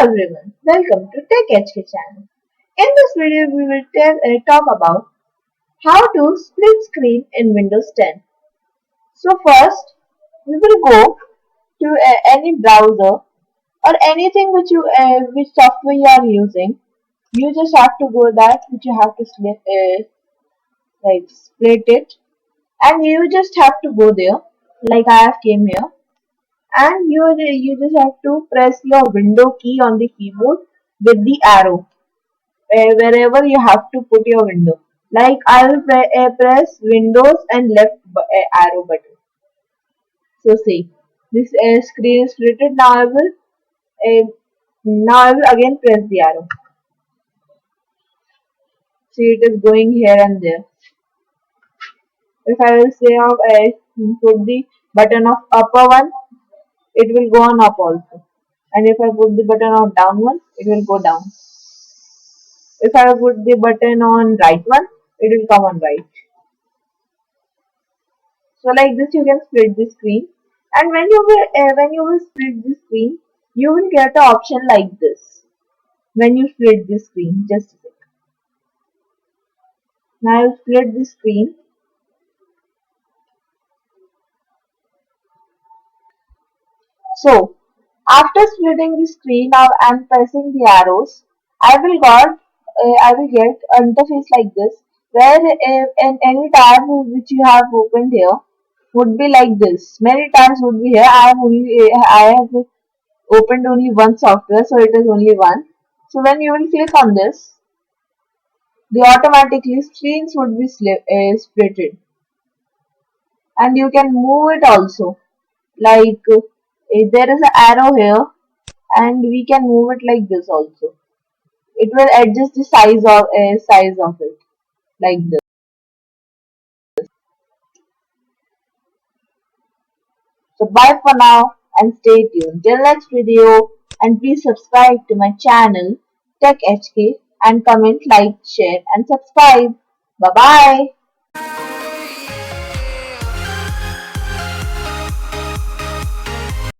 everyone, welcome to TechHK channel. In this video, we will talk about how to split screen in Windows 10. So first, we will go to any browser or anything which software you are using. You just have to go that which you have to split it, and you just have to go there. Like I have came here, and you just have to press your window key on the keyboard with the arrow wherever you have to put your window. Like I will press Windows and left arrow button. So see, this screen is split. Now I will again press the arrow. See, it is going here and there. If I will say put the button of upper one, it will go on up also. And if I put the button on down one, it will go down. If I put the button on right one, it will come on right. So like this, you can split the screen. And when you will split the screen, you will get an option like this. When you split the screen, just a second. Now I will split the screen. So after splitting the screen and pressing the arrows, I will get an interface like this, where in any tab which you have opened here would be like this. Many tabs would be here. I have opened only one software, so it is only one. So when you will click on this, the automatically screens would be splitted, and you can move it also. Like there is an arrow here, and we can move it like this also. It will adjust the size of it like this. So bye for now and stay tuned till next video, and please subscribe to my channel Tech HK and comment, like, share and subscribe. Bye bye.